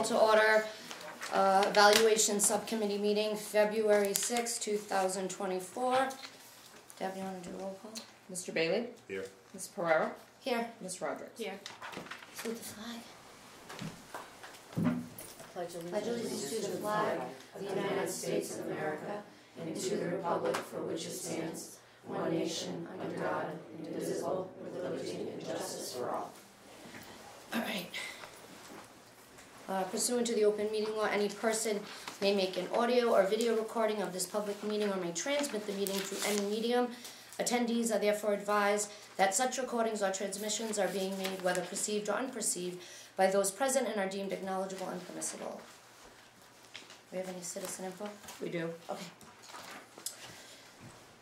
to order. Evaluation Subcommittee meeting, February 6, 2024. Deb, you want to do a roll call? Mr. Bailey? Here. Ms. Pereira? Here. Ms. Roderick? Here. Salute the flag. Pledge allegiance to the flag of the United States of America and to the republic for which it stands, one nation, under God, indivisible, with liberty and justice for all. All right. Pursuant to the open meeting law, any person may make an audio or video recording of this public meeting or may transmit the meeting through any medium. Attendees are therefore advised that such recordings or transmissions are being made, whether perceived or unperceived, by those present and are deemed acknowledgeable and permissible. Do we have any citizen info? We do. Okay.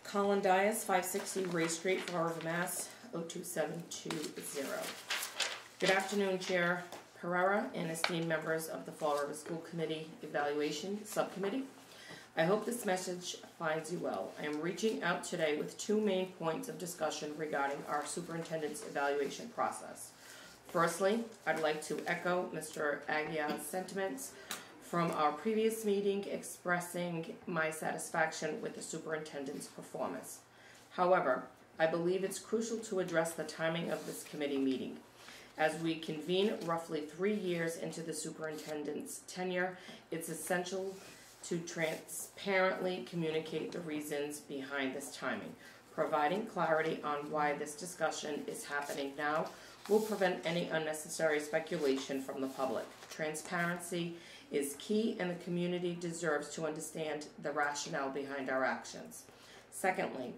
Colin Dias, 560 Ray Street, Fall River, Mass. 02720. Good afternoon, Chair Pereira and esteemed members of the Fall River School Committee Evaluation Subcommittee. I hope this message finds you well. I am reaching out today with two main points of discussion regarding our superintendent's evaluation process. Firstly, I'd like to echo Mr. Aguiar's sentiments from our previous meeting expressing my satisfaction with the superintendent's performance. However, I believe it's crucial to address the timing of this committee meeting. As we convene roughly 3 years into the superintendent's tenure, it's essential to transparently communicate the reasons behind this timing. Providing clarity on why this discussion is happening now will prevent any unnecessary speculation from the public. Transparency is key, and the community deserves to understand the rationale behind our actions. Secondly,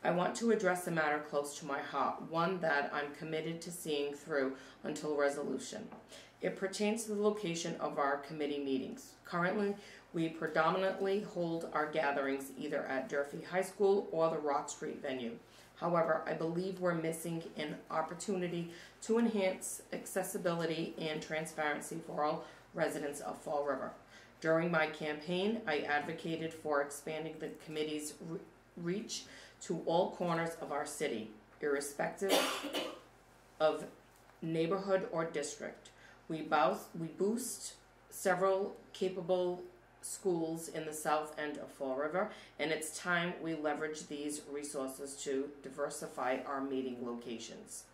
I want to address a matter close to my heart, one that I'm committed to seeing through until resolution. It pertains to the location of our committee meetings. Currently, we predominantly hold our gatherings either at Durfee High School or the Rock Street venue. However, I believe we're missing an opportunity to enhance accessibility and transparency for all residents of Fall River. During my campaign, I advocated for expanding the committee's reach to all corners of our city, irrespective of neighborhood or district. We boost several capable schools in the south end of Fall River, and it's time we leverage these resources to diversify our meeting locations.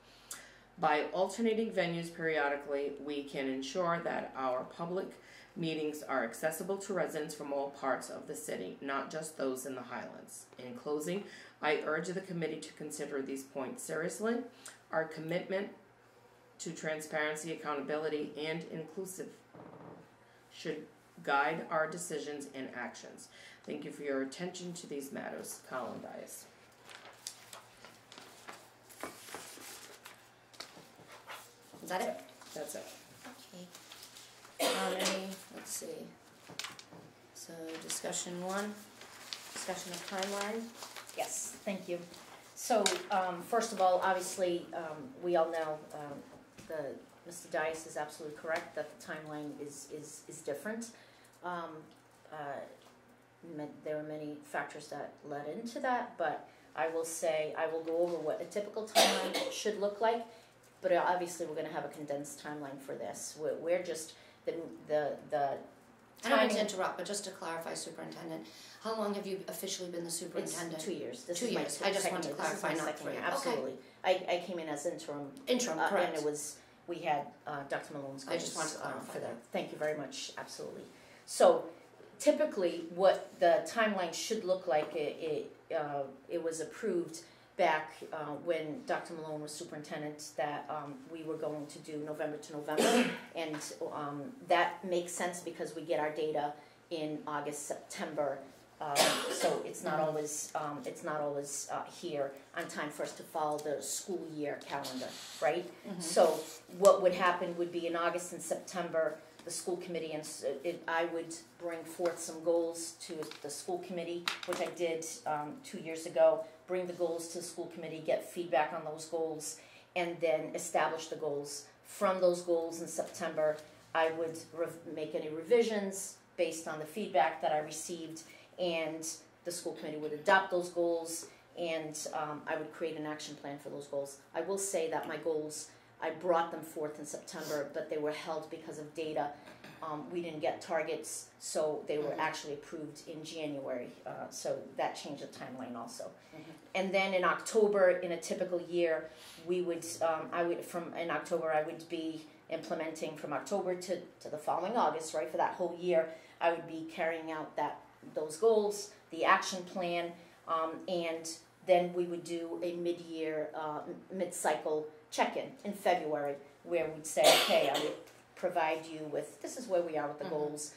By alternating venues periodically, we can ensure that our public meetings are accessible to residents from all parts of the city, not just those in the Highlands. In closing, I urge the committee to consider these points seriously. Our commitment to transparency, accountability, and inclusive should guide our decisions and actions. Thank you for your attention to these matters. Colin Dias. Is that it? That's it. Okay. Let's see. So, discussion one. Discussion of timeline. Yes, thank you. So, first of all, obviously, we all know Mr. Dias is absolutely correct that the timeline is different. There are many factors that led into that, but I will say I will go over what a typical timeline should look like. But obviously, we're going to have a condensed timeline for this. We're just the I don't mean to interrupt, but just to clarify, Superintendent, how long have you officially been the superintendent? It's 2 years. This 2 years. I just wanted to clarify, not 3. Absolutely. Okay. I came in as interim. Interim, correct. And we had Dr. Malone's goals. I just wanted to clarify for that. Thank you very much. Absolutely. So, typically, what the timeline should look like, it was approved back when Dr. Malone was superintendent that we were going to do November to November, and that makes sense because we get our data in August, September, so it's not always here on time for us to follow the school year calendar, right? Mm-hmm. So what would happen would be in August and September, the school committee, and I would bring forth some goals to the school committee, which I did 2 years ago. Bring the goals to the school committee, get feedback on those goals, and then establish the goals. From those goals in September, I would make any revisions based on the feedback that I received, and the school committee would adopt those goals, and I would create an action plan for those goals. I will say that my goals, I brought them forth in September, but they were held because of data We didn't get targets, so they were Mhm. actually approved in January. So that changed the timeline also. Mhm. And then in October, in a typical year, we would, in October, I would be implementing from October to the following August, right, for that whole year. I would be carrying out those goals, the action plan, and then we would do a mid-cycle check-in in February, where we'd say, okay, I would provide you with, this is where we are with the Mhm. goals,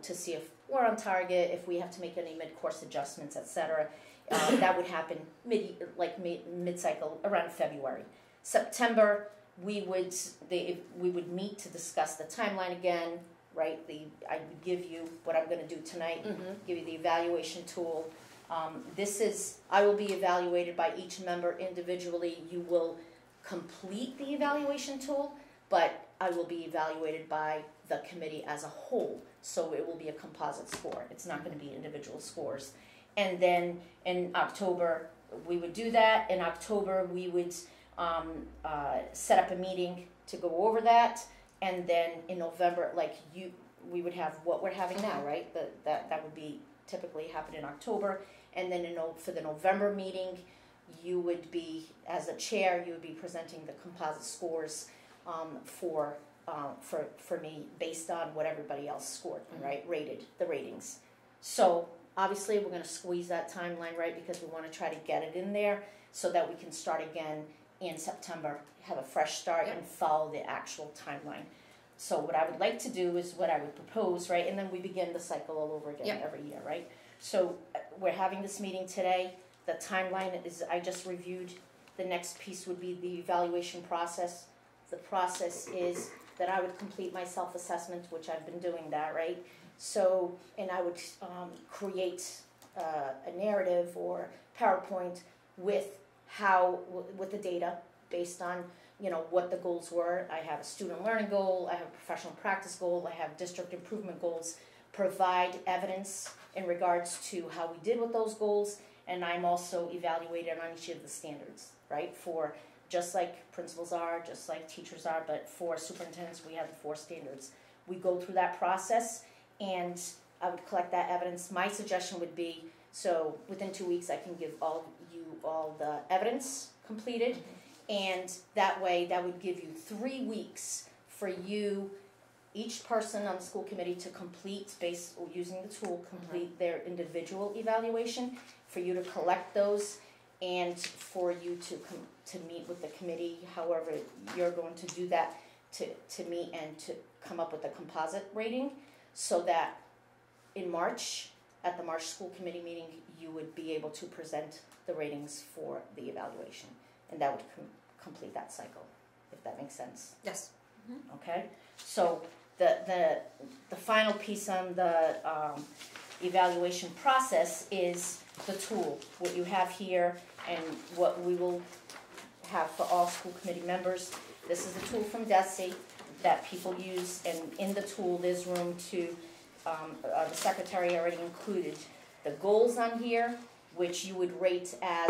to see if we're on target, if we have to make any mid-course adjustments, etc. That would happen mid-cycle around February. September, we would meet to discuss the timeline again, right? I would give you what I'm going to do tonight, give you the evaluation tool. I will be evaluated by each member individually. You will complete the evaluation tool, but I will be evaluated by the committee as a whole. So it will be a composite score. It's not going to be individual scores. And then in October, we would do that. In October, we would set up a meeting to go over that. And then in November, we would have what we're having now, right? That would be typically happen in October. And then for the November meeting, you would be, as a chair, you would be presenting the composite scores for me based on what everybody else scored, right? The ratings. So obviously we're going to squeeze that timeline, right? Because we want to try to get it in there so that we can start again in September, have a fresh start and follow the actual timeline. So what I would like to do is what I would propose, right? And then we begin the cycle all over again every year, right? So we're having this meeting today. The timeline is, I just reviewed. The next piece would be the evaluation process. The process is that I would complete my self-assessment, which I've been doing that, right? So, and I would create a narrative or PowerPoint with the data based on, what the goals were. I have a student learning goal, I have a professional practice goal, I have district improvement goals, provide evidence in regards to how we did with those goals, and I'm also evaluated on each of the standards, right? For just like principals are, just like teachers are, but for superintendents, we have the 4 standards. We go through that process, and I would collect that evidence. My suggestion would be, so within 2 weeks, I can give all the evidence completed, and that way, that would give you 3 weeks for you, each person on the school committee, to complete, using the tool, complete their individual evaluation, for you to collect those, and for you to meet with the committee, however you're going to do that, to meet and to come up with a composite rating, so that in March, at the March school committee meeting, you would be able to present the ratings for the evaluation, and that would complete that cycle, if that makes sense. Yes. Okay, so the final piece on the evaluation process is the tool. What you have here and what we will have for all school committee members. This is a tool from DESE that people use, and in the tool there's room to, the secretary already included the goals on here, which you would rate as,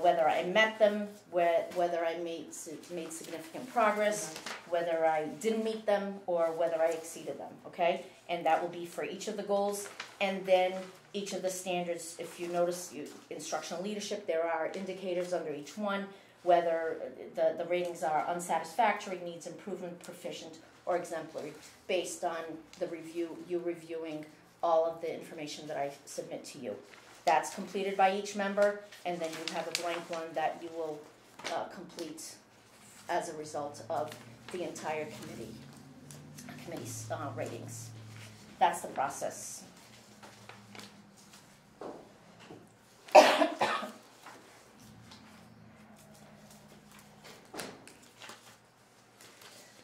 whether I met them, whether I made significant progress, whether I didn't meet them, or whether I exceeded them, okay? And that will be for each of the goals. And then each of the standards, if you notice, instructional leadership, there are indicators under each one, whether the ratings are unsatisfactory, needs improvement, proficient, or exemplary, based on you reviewing all of the information that I submit to you. That's completed by each member, and then you have a blank one that you will complete as a result of the entire committee's ratings. That's the process.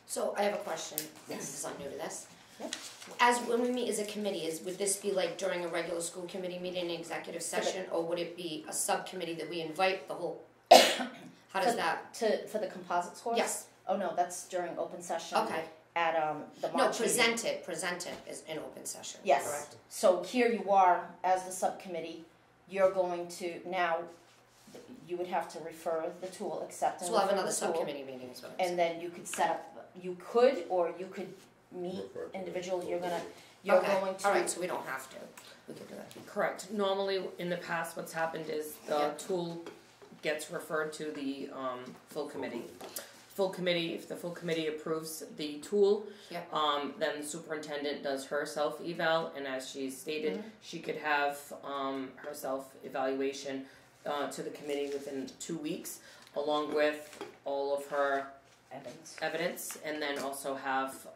So I have a question, since I'm new to this. Yep. As when we meet as a committee, would this be like during a regular school committee meeting, an executive session, or would it be a subcommittee that we invite the whole? How does that? For the composite scores? Yes. Oh no, that's during open session. Okay. At the March No, meeting. present it is in open session. Yes. Correct. So here you are as the subcommittee. You're going to now. You would have to refer the tool, accept and So we'll have refer another the tool, subcommittee meeting as well. and then you could set up. You could, or you could meet Refer to individuals, the you're full going to. Alright, so we don't have to, we could do that. Correct. Normally, in the past, what's happened is the Yeah. tool gets referred to the full committee. Full committee, if the full committee approves the tool, Yeah. then the superintendent does her self-eval, and as she stated, Mhm. she could have her self-evaluation to the committee within 2 weeks, along with all of her evidence, and then also have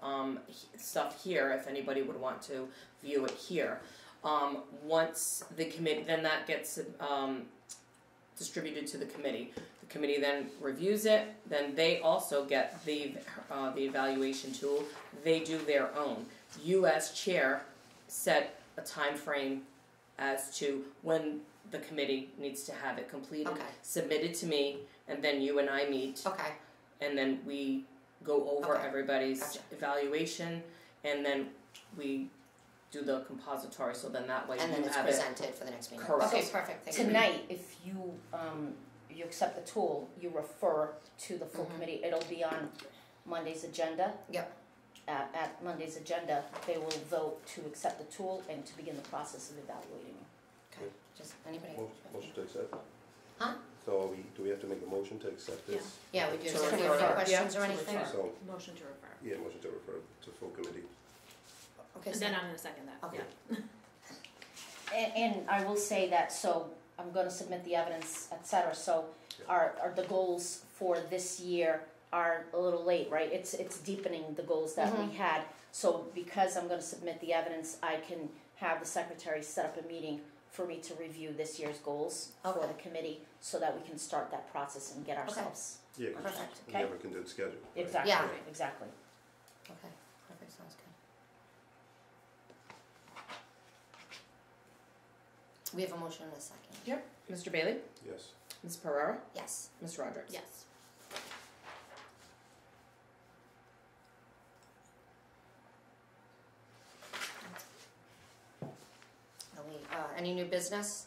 stuff here if anybody would want to view it here. Once the committee, then that gets distributed to the committee. The committee then reviews it. Then they also get the evaluation tool. They do their own. You as chair set a time frame as to when the committee needs to have it completed, Okay. submitted to me, and then you and I meet. Okay, And then we go over Okay. everybody's Gotcha. evaluation, and then we do the compository, so then that way and then you it's have presented for the next meeting. Correct. Okay, perfect, thank you. Tonight, if you, you accept the tool, you refer to the full Mhm. committee, it'll be on Monday's agenda. Yep. At Monday's agenda, they will vote to accept the tool and to begin the process of evaluating it. Okay, just anybody? Motion to accept? Huh? So do we have to make a motion to accept this? Yeah, we do, To so do we refer. have any questions Yeah. or anything? So, Motion to refer. yeah, motion to refer to full committee. Okay, And so, then I'm gonna second that. Okay. Yeah. And I will say that, so I'm gonna submit the evidence, et cetera, so are the goals for this year are a little late, right? It's deepening the goals that we had, so because I'm gonna submit the evidence, I can have the secretary set up a meeting for me to review this year's goals for Okay. the committee, so that we can start that process and get ourselves. Yeah, 'cause Perfect. we Okay. never can do the schedule. right? Exactly, Yeah. exactly. okay, perfect, sounds good. We have a motion and a second. Mr. Bailey, Yes. Ms. Pereira, Yes. Ms. Roderick. Yes. Any new business?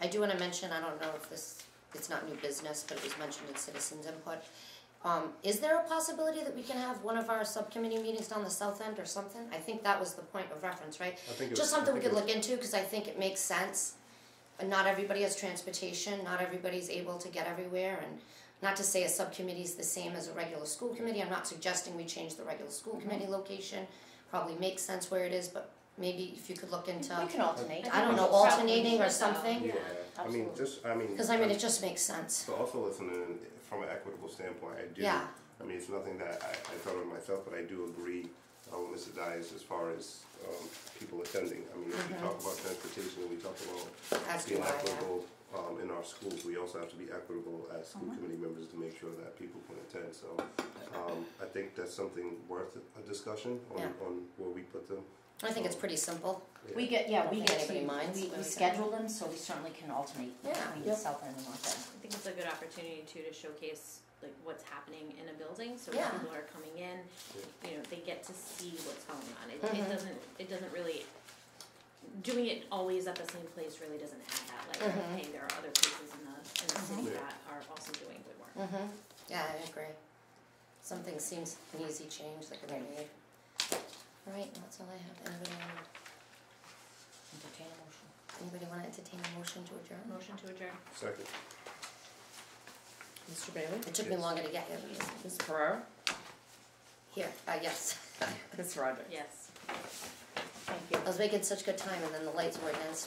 I do wanna mention, I don't know if this, it's not new business, but it was mentioned in citizens input. Is there a possibility that we can have one of our subcommittee meetings down the south end or something? I think that was the point of reference, right? I think it Just was- something I we think could it was- look into, cause I think it makes sense. And not everybody has transportation, not everybody's able to get everywhere, and not to say a subcommittee is the same as a regular school committee, I'm not suggesting we change the regular school committee location. Probably makes sense where it is, but maybe if you could look into, We can alternate. I don't know, alternating or something, Yeah, I mean, Absolutely. cause I mean, it just makes sense. So also listening from an equitable standpoint, I do. Yeah. I mean, it's nothing that I thought of myself, but I do agree with Mr. Dias as far as people attending. I mean, if we talk about transportation, we talk about As do being I, yeah. equitable in our schools. We also have to be equitable as school committee members to make sure that people can attend. So I think that's something worth a discussion on, Yeah. on where we put them. I think it's pretty simple. We get, yeah, I we don't think get to, anybody minds we when we schedule them, so we certainly can alternate Yeah. between the south end and north end. I think it's a good opportunity too to showcase like what's happening in a building, so Yeah. when people are coming in, you know, they get to see what's going on. It Mhm. doesn't really, doing it always at the same place really doesn't add that, like, Mhm. hey, there are other places in the city Yeah. that are also doing good work. Mm-hmm, yeah, I agree. Something seems an easy change that could be made. Alright, that's all I have. Entertain a motion. Anybody wanna entertain a motion to adjourn? Motion to adjourn. Second. Mr. Bailey, It took me Yes. longer to get here. Ms. Pereira, Here, yes. Ms. Roderick. Yes. Thank you. I was making such good time and then the lights weren't in,